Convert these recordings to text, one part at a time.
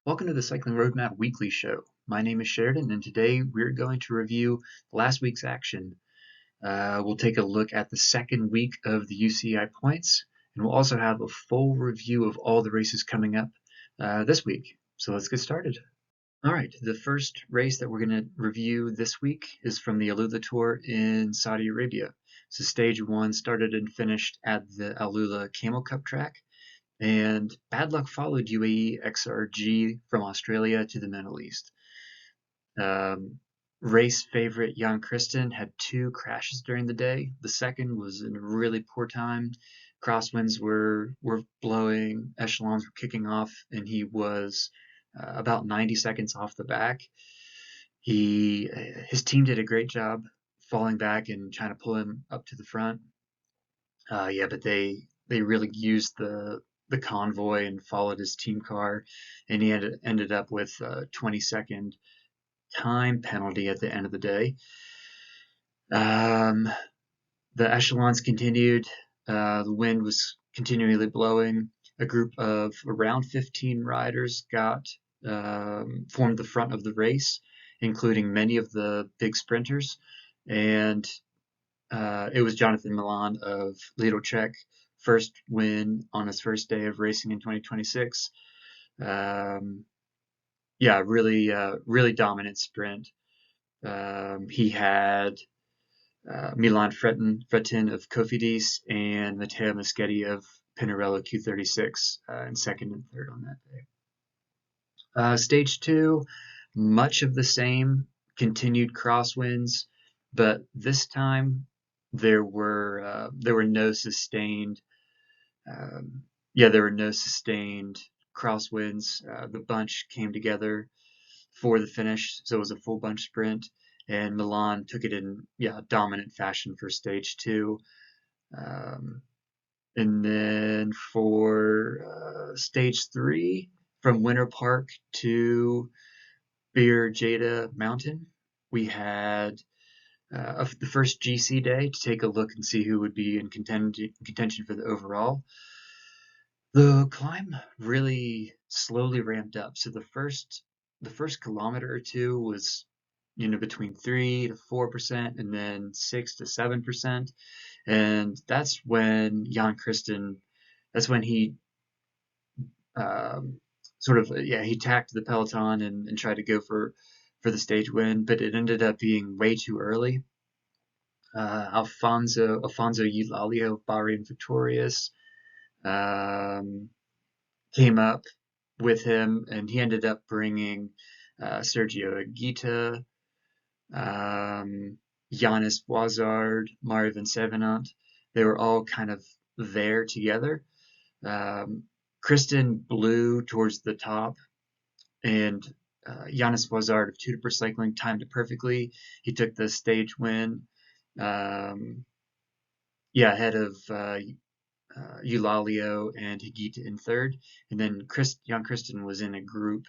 Welcome to the Cycling Roadmap Weekly Show. My name is Sheridan, and today we're going to review last week's action. We'll take a look at the second week of the UCI points, and we'll also have a full review of all the races coming up this week. So let's get started. All right, the first race that we're going to review this week is from the AlUla Tour in Saudi Arabia. So stage one started and finished at the AlUla Camel Cup track. And bad luck followed UAE XRG from Australia to the Middle East. Race favorite Jan Christen had two crashes during the day. The second was in a really poor time. Crosswinds were blowing, echelons were kicking off, and he was about 90 seconds off the back. His team did a great job falling back and trying to pull him up to the front. But they really used the convoy and followed his team car, and he ended up with a 20-second time penalty at the end of the day. The echelons continued. The wind was continually blowing. A group of around 15 riders formed the front of the race, including many of the big sprinters, and it was Jonathan Milan of Lidl-Trek, first win on his first day of racing in 2026. Really dominant sprint. He had Milan Fretin of Cofidis and Matteo Moschetti of Pinarello Q36 in second and third on that day. Stage two, much of the same, continued crosswinds, but this time there were no sustained crosswinds. The bunch came together for the finish, so it was a full bunch sprint, and Milan took it in dominant fashion for stage two. And then for stage three, from Winter Park to Bir Jada Mountain, we had the first GC day to take a look and see who would be in contention for the overall. The climb really slowly ramped up. So the first kilometer or two was between 3 to 4%, and then 6 to 7%, and that's when Jan Christen, he he tacked the peloton and tried to go for the stage win, but it ended up being way too early. Alfonso Eulalia of Bahrain Victorious came up with him, and he ended up bringing Sergio Aguita, Yannis Boisard, Mario Vincevenant. They were all kind of there together. Christen blew towards the top, and Yannis Boisard of Tudor Cycling timed it perfectly. He took the stage win, ahead of Eulalio and Higuita in third, and then Jan Christen was in a group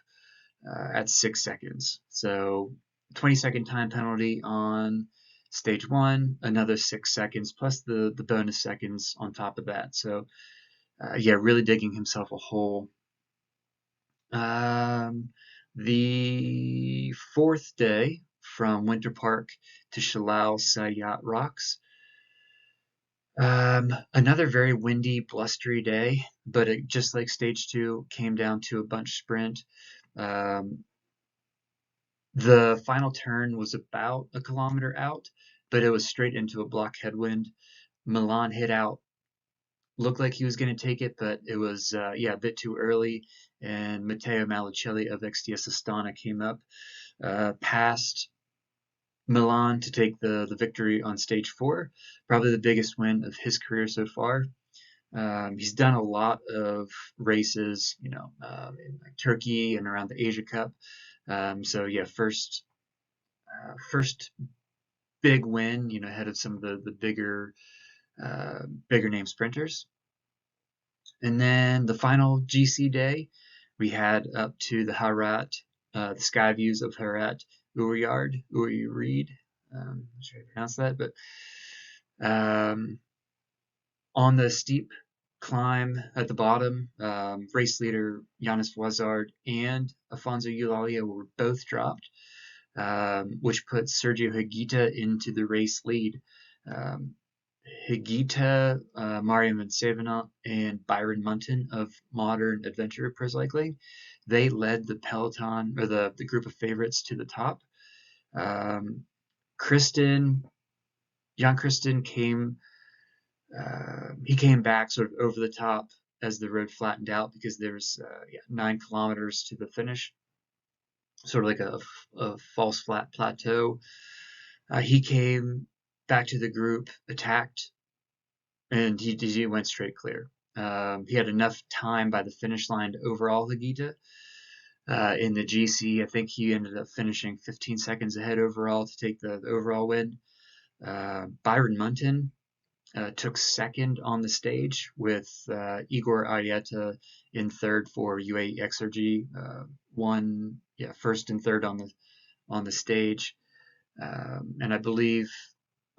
at 6 seconds. So 20-second time penalty on stage one, another 6 seconds, plus the bonus seconds on top of that. So really digging himself a hole. The fourth day, from Winter Park to Shalal Sayat Rocks, another very windy, blustery day, but it, just like stage two, came down to a bunch sprint. The final turn was about a kilometer out, but it was straight into a block headwind. Milan hit out, looked like he was going to take it, but it was a bit too early, and Matteo Malicelli of XTS Astana came up past Milan to take the victory on stage four, probably the biggest win of his career so far. He's done a lot of races, in Turkey and around the Asia Cup. First big win, ahead of some of the bigger name sprinters. And then the final GC day, we had up to the Harat, the sky views of Harat Uri Reed. I'm not sure how to pronounce that, but on the steep climb at the bottom. Race leader Jonas Voisard and Afonso Eulalia were both dropped, which put Sergio Higuita into the race lead. Um, Higuita, Mario Mancevena, and Byron Munton of Modern Adventure Pro Cycling, they led the peloton, or the group of favorites, to the top. Um, Christen, Jan Christen he came back sort of over the top as the road flattened out because there was 9 kilometers to the finish, sort of like a false flat plateau. He came back to the group, attacked, and he went straight clear. He had enough time by the finish line to overall Higuita. In the GC, I think he ended up finishing 15 seconds ahead overall to take the overall win. Byron Munton took second on the stage with Igor Arieta in third for UAE XRG. First and third on the stage, and I believe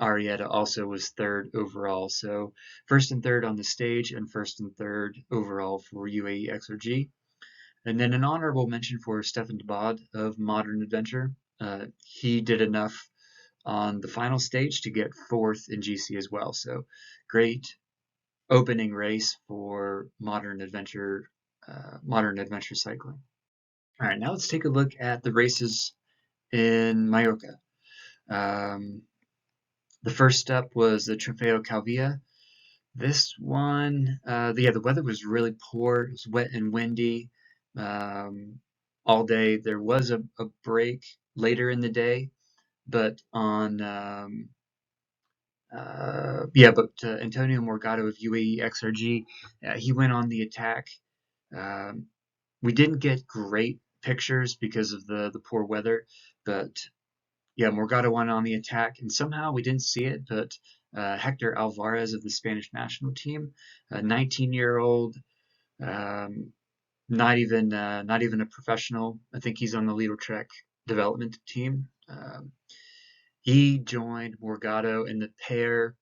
Arieta also was third overall. So first and third on the stage, and first and third overall for UAE XRG. And then an honorable mention for Stefan de Bod of Modern Adventure. He did enough on the final stage to get fourth in GC as well. So great opening race for Modern Adventure cycling. All right, now let's take a look at the races in Mallorca. The first up was the Trofeo Calvia. This one, the weather was really poor. It was wet and windy all day. There was a break later in the day, but Antonio Morgado of UAE XRG, he went on the attack. Um, we didn't get great pictures because of the poor weather, but yeah, Morgado went on the attack, and somehow we didn't see it, but Hector Alvarez of the Spanish national team, a 19-year-old, um, not even a professional. I think he's on the Lidl Trek development team. He joined Morgado, and the pair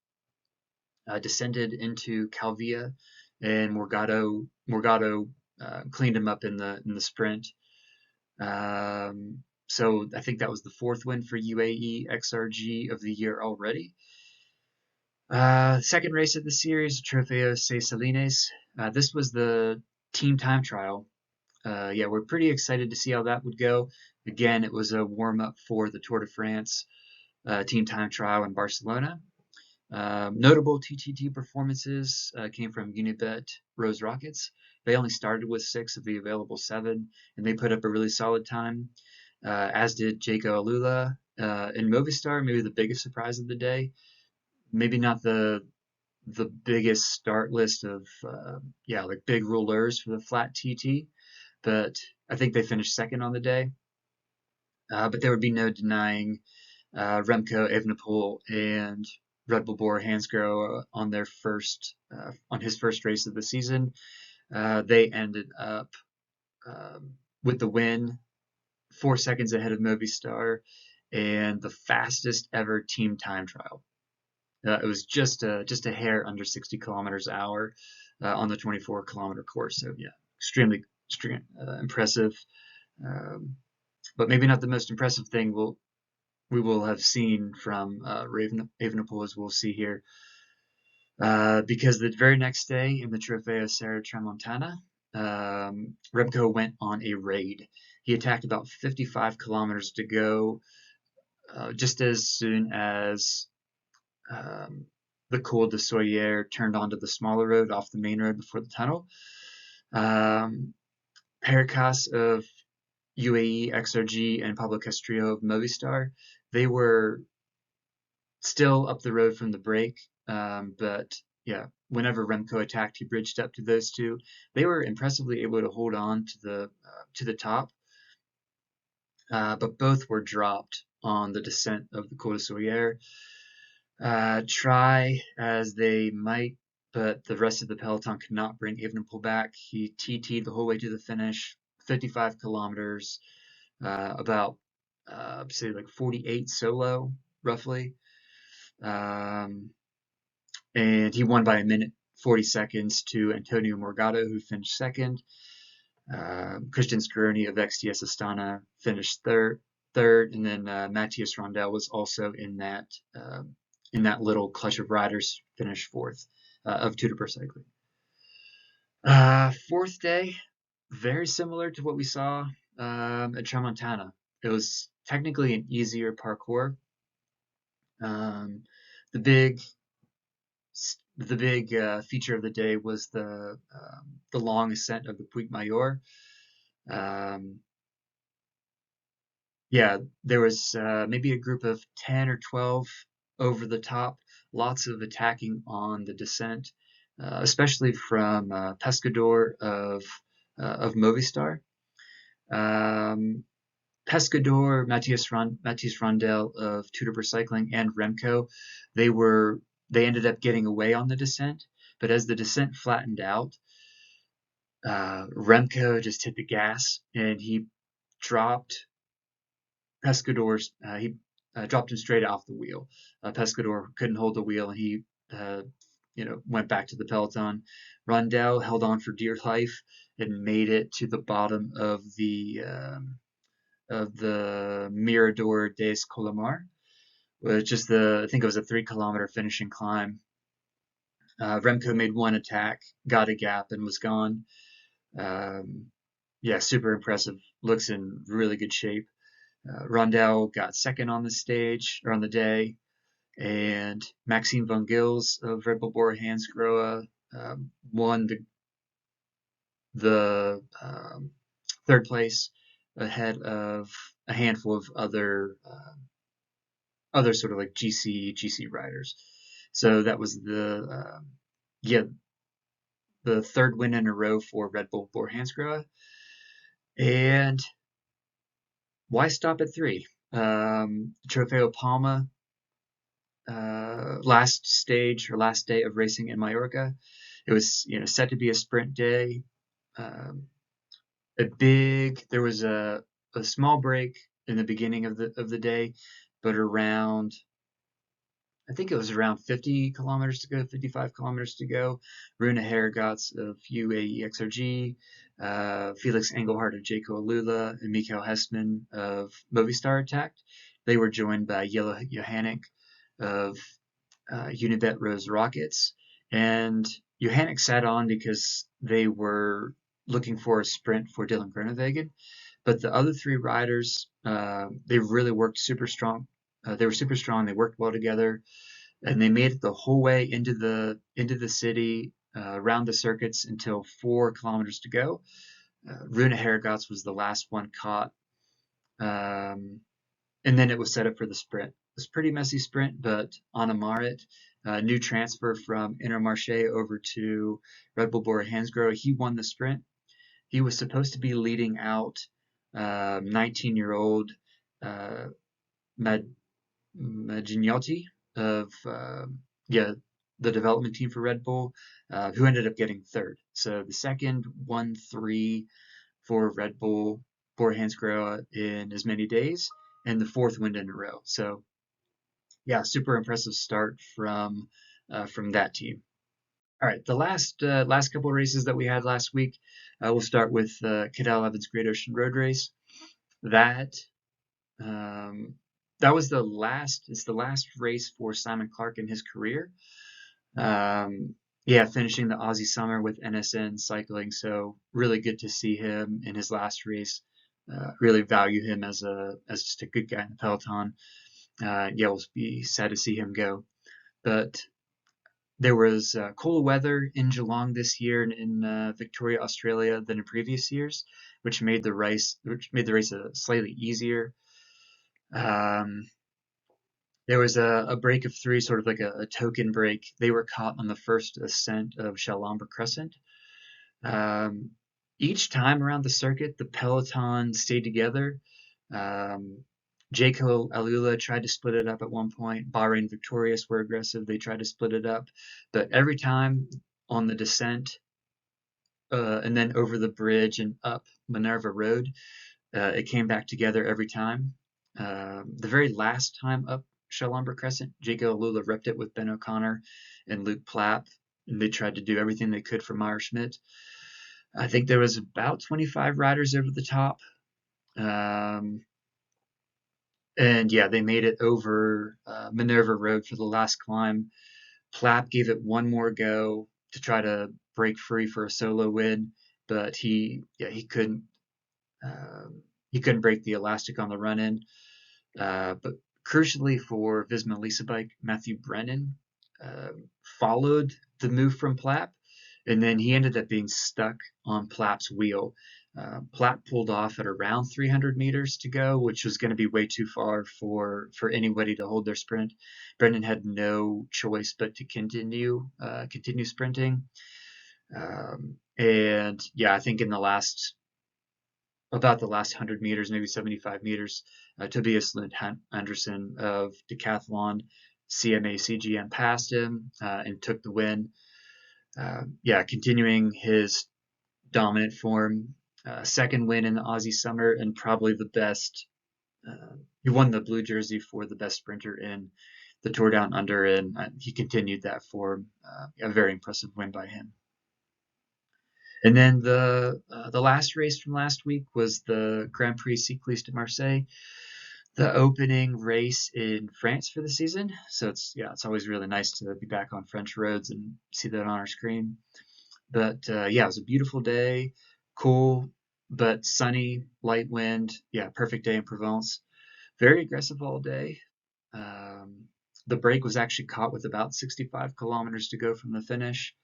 descended into Calvia, and Morgado cleaned him up in the sprint. So I think that was the fourth win for UAE XRG of the year already. Second race of the series, Trofeo Ses Salines. This was the team time trial. We're pretty excited to see how that would go. Again, it was a warm up for the Tour de France team time trial in Barcelona. Notable TTT performances came from Unibet Rose Rockets. They only started with 6 of the available 7, and they put up a really solid time, as did Jaco AlUla. In Movistar, maybe the biggest surprise of the day. Maybe not the biggest start list of like big rouleurs for the flat TT, but I think they finished second on the day. But there would be no denying Remco Evenepoel and Red Bull Bora Hansgrohe on his first race of the season. They ended up with the win, 4 seconds ahead of Movistar, and the fastest ever team time trial. It was just a hair under 60 kilometers an hour on the 24-kilometer course. So yeah, extremely impressive. But maybe not the most impressive thing we will have seen from Evenepoel, as we'll see here. Because the very next day in the Trofeo Serra Tramontana, Remco went on a raid. He attacked about 55 kilometers to go, just as soon as the Col de Soyer turned onto the smaller road off the main road before the tunnel. Pericas of UAE XRG and Pablo Castrillo of Movistar, they were still up the road from the break, but yeah, whenever Remco attacked, he bridged up to those two. They were impressively able to hold on to the top, but both were dropped on the descent of the Col de Soyer. Try as they might, but the rest of the peloton could not bring Evenepoel back. He TT'd the whole way to the finish, 55 kilometers, about say like 48 solo, roughly. And he won by a minute 40 seconds to Antonio Morgado, who finished second. Christen of XTS Astana finished third, and then Matthias Rondel was also in that little clutch of riders, finished fourth of Tour de Bessèges. Fourth day, very similar to what we saw at Tramontana. It was technically an easier parcours. The big feature of the day was the long ascent of the Puig Mayor. Yeah, there was maybe a group of 10 or 12 over the top, lots of attacking on the descent, especially from Pescador of Movistar. Pescador, Matthias Rondel of Tour de Cycling, and Remco, they ended up getting away on the descent, but as the descent flattened out, Remco just hit the gas and he dropped Pescador's. He dropped him straight off the wheel. Pescador couldn't hold the wheel, and he went back to the peloton. Rondel held on for dear life and made it to the bottom of the Mirador des Colomars, which is I think it was a 3-kilometer finishing climb. Remco made one attack, got a gap, and was gone. Yeah, super impressive. Looks in really good shape. Rondel got second on the stage, or on the day, and Maxime van Gils of Red Bull Bora Hansgrohe won the third place ahead of a handful of other sort of like GC riders. So that was the third win in a row for Red Bull Bora Hansgrohe. And why stop at 3? Trofeo Palma, last stage or last day of racing in Mallorca. It was set to be a sprint day. There was a small break in the beginning of the day, but I think it was around 50 kilometers to go, 55 kilometers to go. Rune Herregats of UAE XRG, Felix Engelhardt of Jayco AlUla, and Mikael Hessman of Movistar attacked. They were joined by Jelle Johannek of Unibet Rose Rockets. And Johannek sat on because they were looking for a sprint for Dylan Groenewegen. But the other 3 riders, they really worked super strong. They were super strong. They worked well together, and they made it the whole way into the city, around the circuits until 4 kilometers to go. Rune Herregats was the last one caught, and then it was set up for the sprint. It was a pretty messy sprint, but Anna Marit, new transfer from Intermarché over to Red Bull Bora Hansgrohe, he won the sprint. He was supposed to be leading out 19-year-old Magignotti of the development team for Red Bull, who ended up getting third. So the second 1-3 for Red Bull Bora Hansgrohe in as many days, and the 4th win in a row. So yeah, super impressive start from that team. All right, the last couple of races that we had last week, we'll start with Cadel Evans Great Ocean Road Race. That was the last race for Simon Clark in his career. Finishing the Aussie Summer with NSN Cycling, so really good to see him in his last race. Really value him as just a good guy in the peloton. We'll be sad to see him go. But there was cooler weather in Geelong this year and in Victoria, Australia than in previous years, which made the race slightly easier. There was a break of 3, sort of like a token break. They were caught on the first ascent of Chalombre Crescent. Each time around the circuit, the peloton stayed together. Jayco AlUla tried to split it up at one point. Bahrain Victorious were aggressive. They tried to split it up. But every time on the descent and then over the bridge and up Minerva Road, it came back together every time. The very last time up Chalombre Crescent, Jayco AlUla repped it with Ben O'Connor and Luke Plapp. and they tried to do everything they could for Schmidt. I think there was about 25 riders over the top. And yeah, they made it over Minerva Road for the last climb. Plapp gave it one more go to try to break free for a solo win, but he couldn't break the elastic on the run in. But crucially for Visma Lisa Bike, Matthew Brennan uh, followed the move from Plapp, and then he ended up being stuck on Plapp's wheel. Plapp pulled off at around 300 meters to go, which was going to be way too far for anybody to hold their sprint. Brennan had no choice but to continue sprinting. And yeah, I think in the last 100 meters, maybe 75 meters, Tobias Lund Anderson of Decathlon CMA CGM passed him and took the win. Yeah, continuing his dominant form. Second win in the Aussie Summer, and probably the best. He won the blue jersey for the best sprinter in the Tour Down Under, and he continued that form. A very impressive win by him. And then the last race from last week was the Grand Prix Cycliste de Marseille, the opening race in France for the season. So it's always really nice to be back on French roads and see that on our screen. But yeah, it was a beautiful day, cool but sunny, light wind. Yeah, perfect day in Provence. Very aggressive all day. The break was actually caught with about 65 kilometers to go from the finish.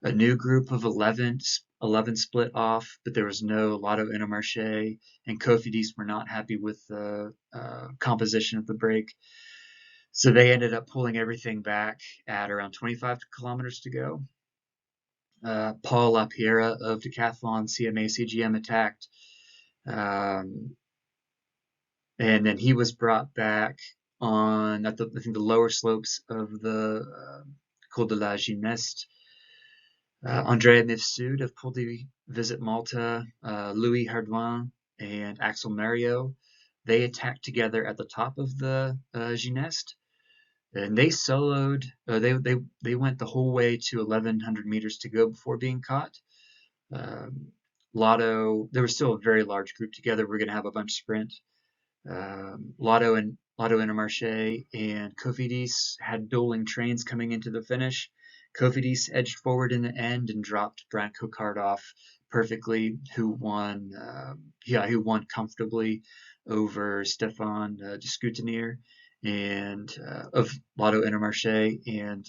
A new group of 11 split off, but there was no Lotto Intermarché, and Cofidis were not happy with the composition of the break. So they ended up pulling everything back at around 25 kilometers to go. Paul Lapierre of Decathlon CMA CGM attacked, and then he was brought back on I think the lower slopes of the Col de la Gineste. Andrea Mifsud of Pol de Visit Malta, Louis Hardouin, and Axel Mario, they attacked together at the top of the Gineste, and they soloed. They went the whole way to 1,100 meters to go before being caught. Lotto, there was still a very large group together. We're going to have a bunch sprint. Lotto Intermarché and Cofidis had dueling trains coming into the finish. Cofidis edged forward in the end and dropped Brant Coquard off perfectly, who won comfortably over Stefan de Scoutinier and of Lotto Intermarché and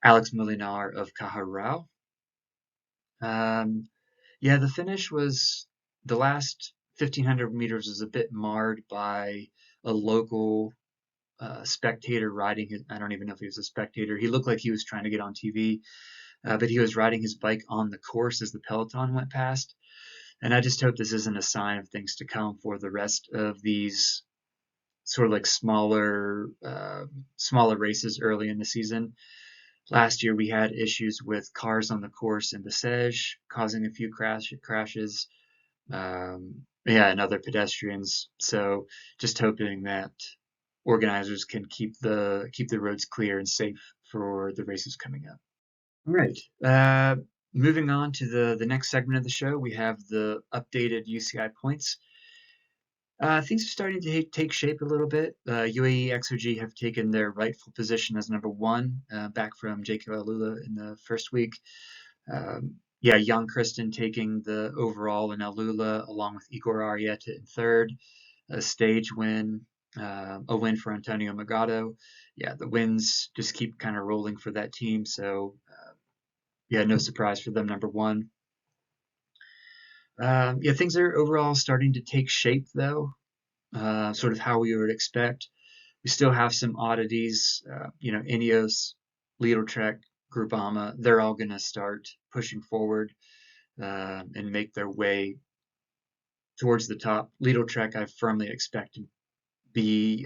Alex Molinar of Caja Yeah, the finish was the last 1,500 meters was a bit marred by a local spectator riding his. I don't even know if he was a spectator. He looked like he was trying to get on TV, but he was riding his bike on the course as the peloton went past. And I just hope this isn't a sign of things to come for the rest of these sort of like smaller races early in the season. Last year we had issues with cars on the course in Bessèges, causing a few crashes. And other pedestrians. So just hoping that organizers can keep the roads clear and safe for the races coming up. All right. Moving on to the next segment of the show, we have the updated UCI points. Things are starting to take shape a little bit. UAE XOG have taken their rightful position as number one, back from JK AlUla in the first week. Young Christen taking the overall in AlUla along with Igor Arieta in third. A stage win, a win for Antonio Magado. Yeah, the wins just keep kind of rolling for that team. So, no surprise for them, number one. Things are overall starting to take shape, though, sort of how we would expect. We still have some oddities, Ineos, Lidl-Trek, Groupama, they're all going to start pushing forward and make their way towards the top. Lidl-Trek, I firmly expect to be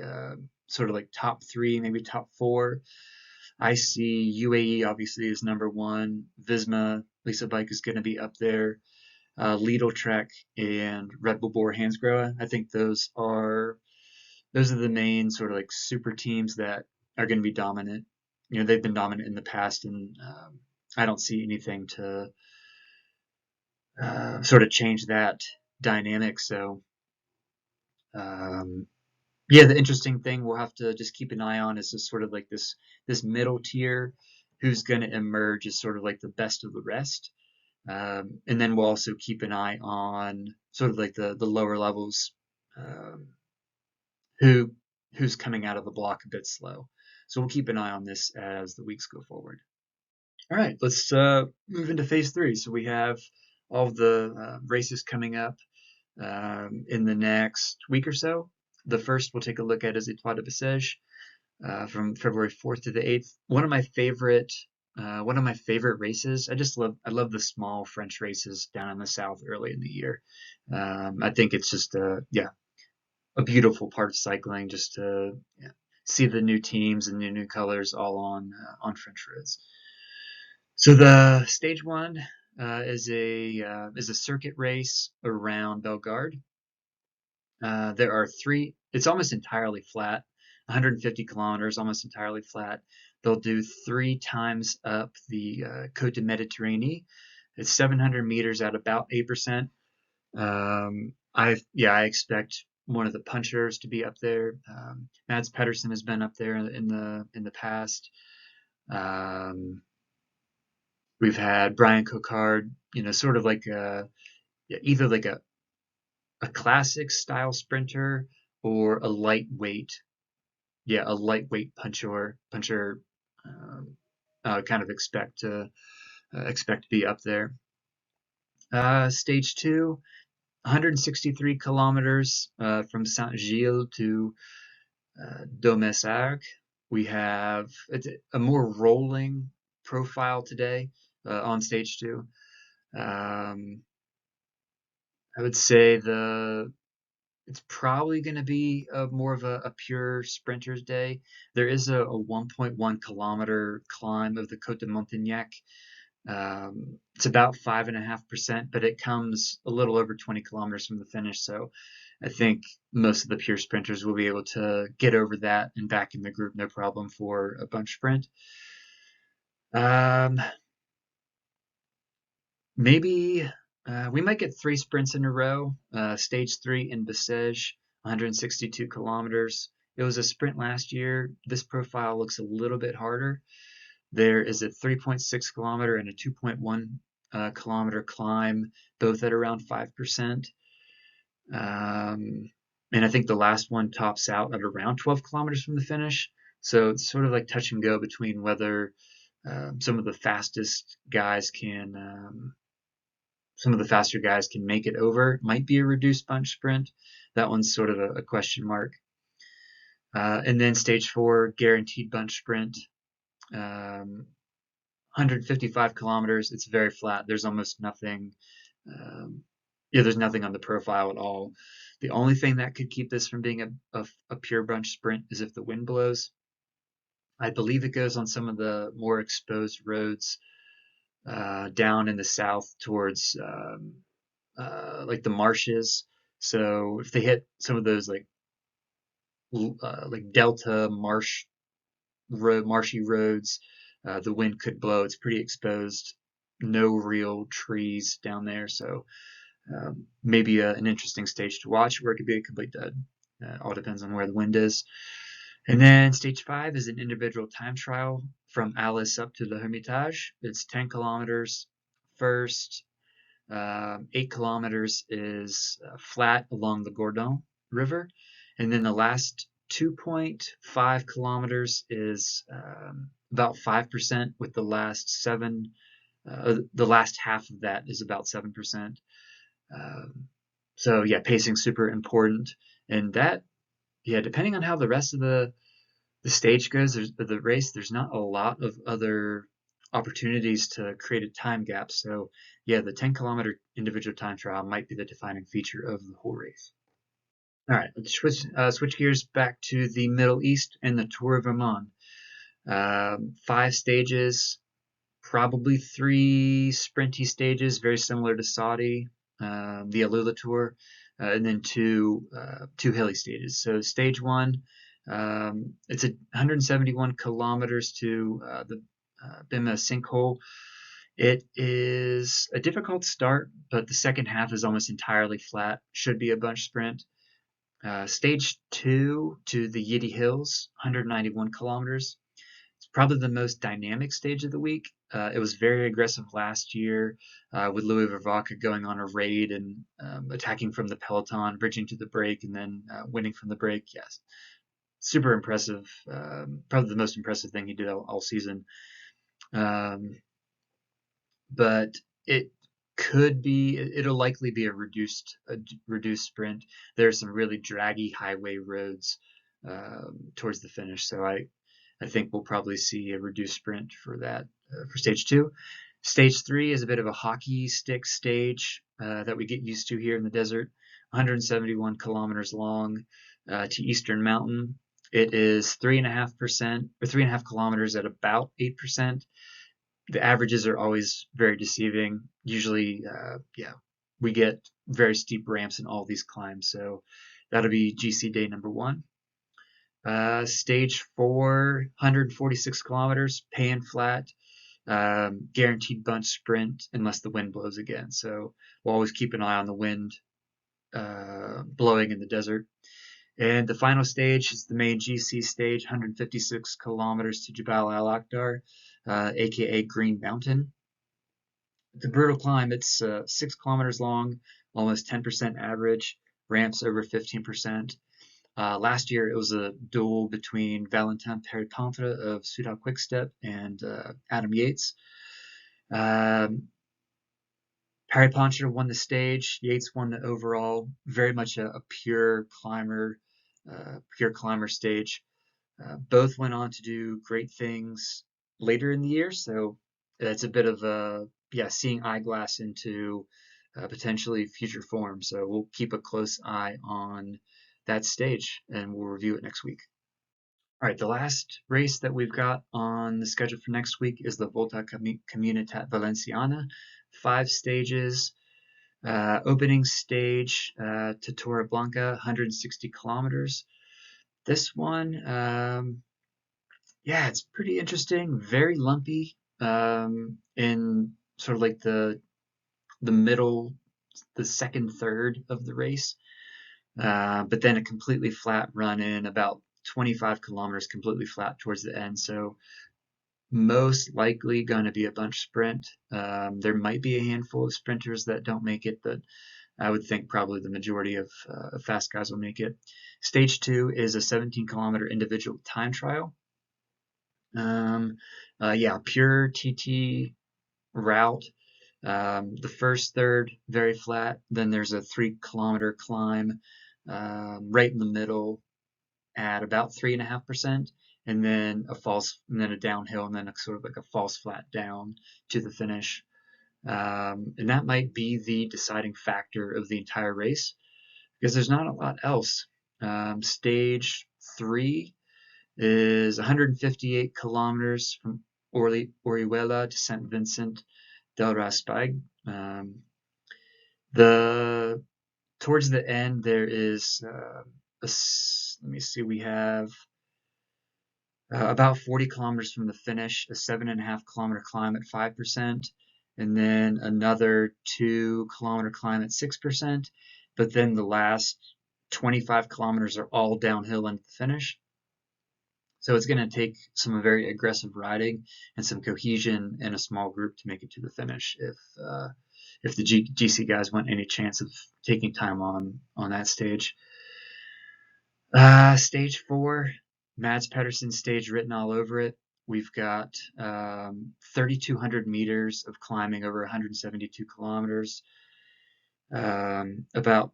sort of like top three, maybe top four. I see UAE obviously as number one. Visma, Lisa Bike is going to be up there. Lidl-Trek and Red Bull Bora Hansgrohe. I think those are the main sort of like super teams that are going to be dominant. They've been dominant in the past, and I don't see anything to sort of change that dynamic. So, yeah, the interesting thing we'll have to just keep an eye on is just sort of like this middle tier, who's going to emerge as sort of like the best of the rest. And then we'll also keep an eye on sort of like the lower levels, um, who who's coming out of the block a bit slow. So we'll keep an eye on this as the weeks go forward. All right, let's move into phase three. So we have all of the races coming up in the next week or so. The first we'll take a look at is Etoile de Bessèges from February 4th to the 8th. One of my favorite races. I love the small French races down in the south early in the year. I think it's just a beautiful part of cycling just to see the new teams and the new colors all on French roads. So the stage one is a circuit race around Bellegarde. There are three. It's almost entirely flat, 150 kilometers, almost entirely flat. They'll do 3 times up the Côte de Méditerranée. It's 700 meters at about 8%. I expect one of the punchers to be up there. Mads Pedersen has been up there in the past. We've had Brian Cocard, sort of like either like a classic style sprinter or a lightweight puncher. Kind of expect to be up there. Stage two, 163 kilometers from Saint-Gilles to Domessargues. We have a more rolling profile today on stage two. I would say it's probably going to be more of a pure sprinter's day. There is a 1.1 kilometer climb of the Côte de Montignac. It's about 5.5%, but it comes a little over 20 kilometers from the finish. So I think most of the pure sprinters will be able to get over that and back in the group no problem for a bunch sprint. Maybe we might get 3 sprints in a row. Stage 3 in Bessèges, 162 kilometers. It was a sprint last year. This profile looks a little bit harder. There is a 3.6 kilometer and a 2.1 kilometer climb, both at around 5%. And I think the last one tops out at around 12 kilometers from the finish. So it's sort of like touch and go between whether some of the faster guys can make it over. It might be a reduced bunch sprint. That one's sort of a question mark. And then stage 4, guaranteed bunch sprint. 155 kilometers. It's very flat. There's almost nothing. There's nothing on the profile at all. The only thing that could keep this from being a pure bunch sprint is if the wind blows. I believe it goes on some of the more exposed roads down in the south towards like the marshes. So if they hit some of those like delta marshy roads, the wind could blow. It's pretty exposed, no real trees down there, so maybe an interesting stage to watch, or it could be a complete dud. All depends on where the wind is. And then stage 5 is an individual time trial from Alice up to the Hermitage. It's 10 kilometers first. 8 kilometers is flat along the Gordon River. And then the last 2.5 kilometers is about 5%, with the last half of that is about 7%. So yeah, pacing super important. And that, depending on how the rest of the stage goes, the race, there's not a lot of other opportunities to create a time gap. So yeah, the 10-kilometer individual time trial might be the defining feature of the whole race. All right, let's switch gears back to the Middle East and the Tour of Oman. 5 stages, probably 3 sprinty stages, very similar to Saudi, the AlUla Tour, and then two hilly stages. So stage 1, it's 171 kilometers to the Bima sinkhole. It is a difficult start, but the second half is almost entirely flat. Should be a bunch sprint. Stage 2 to the Yiti Hills, 191 kilometers. It's probably the most dynamic stage of the week. It was very aggressive last year with Louis Vervaeke going on a raid and attacking from the peloton, bridging to the break, and then winning from the break. Yes, super impressive. Probably the most impressive thing he did all season. But it could be, it'll likely be a reduced sprint. There are some really draggy highway roads towards the finish, so I think we'll probably see a reduced sprint for that for stage 2. Stage 3 is a bit of a hockey stick stage that we get used to here in the desert. 171 kilometers long to Eastern Mountain. It is 3.5% or 3.5 kilometers at about 8%. The averages are always very deceiving. Usually, we get very steep ramps in all these climbs. So that'll be GC day number 1. Stage 4, 146 kilometers, pan flat, guaranteed bunch sprint unless the wind blows again. So we'll always keep an eye on the wind blowing in the desert. And the final stage is the main GC stage, 156 kilometers to Jabal Al Akhdar, aka Green Mountain. It's a brutal climb. It's 6 kilometers long, almost 10% average, ramps over 15%. Last year, it was a duel between Valentin Peripintre of Soudal Quickstep and Adam Yates. Peripintre won the stage. Yates won the overall. Very much a pure climber stage. Both went on to do great things later in the year, so it's a bit of a seeing eyeglass into potentially future form. So we'll keep a close eye on that stage, and we'll review it next week. All right, the last race that we've got on the schedule for next week is the Volta Comunitat Valenciana. 5 stages. Opening stage to Torreblanca, 160 kilometers. This one, it's pretty interesting, very lumpy in sort of like the middle, the second third of the race, but then a completely flat run in about 25 kilometers, completely flat towards the end. So most likely going to be a bunch sprint. There might be a handful of sprinters that don't make it, but I would think probably the majority of fast guys will make it. Stage 2 is a 17-kilometer individual time trial. Pure TT route. The first third, very flat. Then there's a 3-kilometer climb right in the middle at about 3.5%, and then a downhill, and then a sort of like a false flat down to the finish. And that might be the deciding factor of the entire race because there's not a lot else. Stage 3 is 158 kilometers from Orihuela to St. Vincent del Raspeig. Towards the end, there is we have about 40 kilometers from the finish, a 7.5 kilometer climb at 5%, and then another 2-kilometer climb at 6%. But then the last 25 kilometers are all downhill into the finish. So it's going to take some very aggressive riding and some cohesion in a small group to make it to the finish if the GC guys want any chance of taking time on that stage. Stage 4, Mads Pedersen stage written all over it. We've got 3,200 meters of climbing over 172 kilometers. About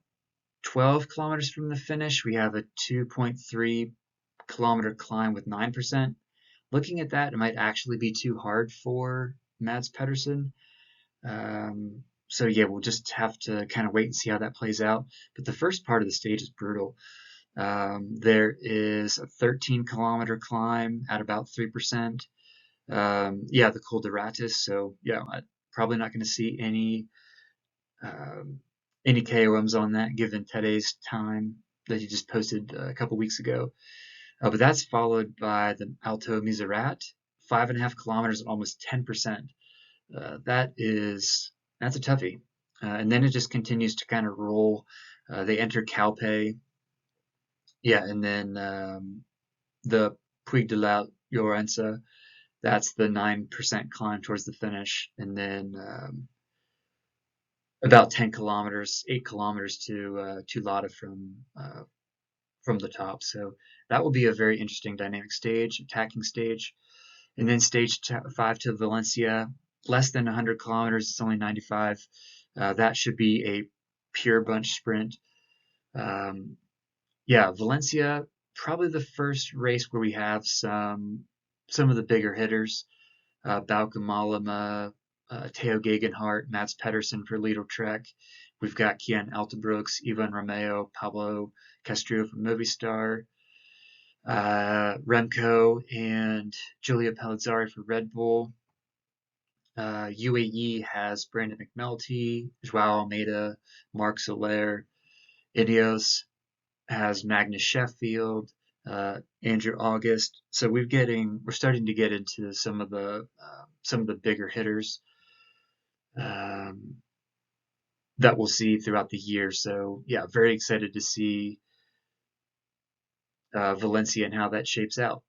12 kilometers from the finish, we have a 2.3 kilometer climb with 9%. Looking at that, it might actually be too hard for Mads Pedersen. We'll just have to kind of wait and see how that plays out. But the first part of the stage is brutal. There is a 13-kilometer climb at about 3%. The Col de Ratis. So I'm probably not going to see any KOMs on that, given Tede's time that he just posted a couple weeks ago. But that's followed by the Alto Miserat, 5.5 kilometers, almost 10%. That's a toughie. And then it just continues to kind of roll. They enter Calpe, yeah, and then the Puig de la Llorença. That's the 9% climb towards the finish, and then about 10 kilometers, 8 kilometers to Lada from the top. So that will be a very interesting dynamic stage, attacking stage. And then stage 5 to Valencia, less than 100 kilometers. It's only 95. That should be a pure bunch sprint. Um, yeah, Valencia, probably the first race where we have some of the bigger hitters. Bauke Mollema, Theo Gegenhardt, Mats Pedersen for Lidl Trek. We've got Kian Altebrooks, Ivan Romeo, Pablo Castrillo from Movistar, Remco and Giulia Pelizzari for Red Bull. UAE has Brandon McNulty, Joao Almeida, Marc Soler. Ineos has Magnus Sheffield, Andrew August. So we're starting to get into some of the bigger hitters um, that we'll see throughout the year. So yeah, very excited to see Valencia and how that shapes out.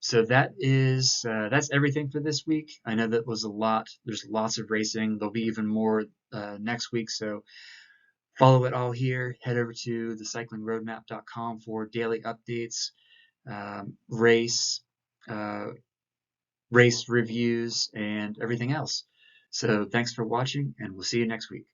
So that's everything for this week. I know that was a lot. There's lots of racing. There'll be even more next week. So follow it all here. Head over to thecyclingroadmap.com for daily updates, race, uh, race reviews, and everything else. So thanks for watching, and we'll see you next week.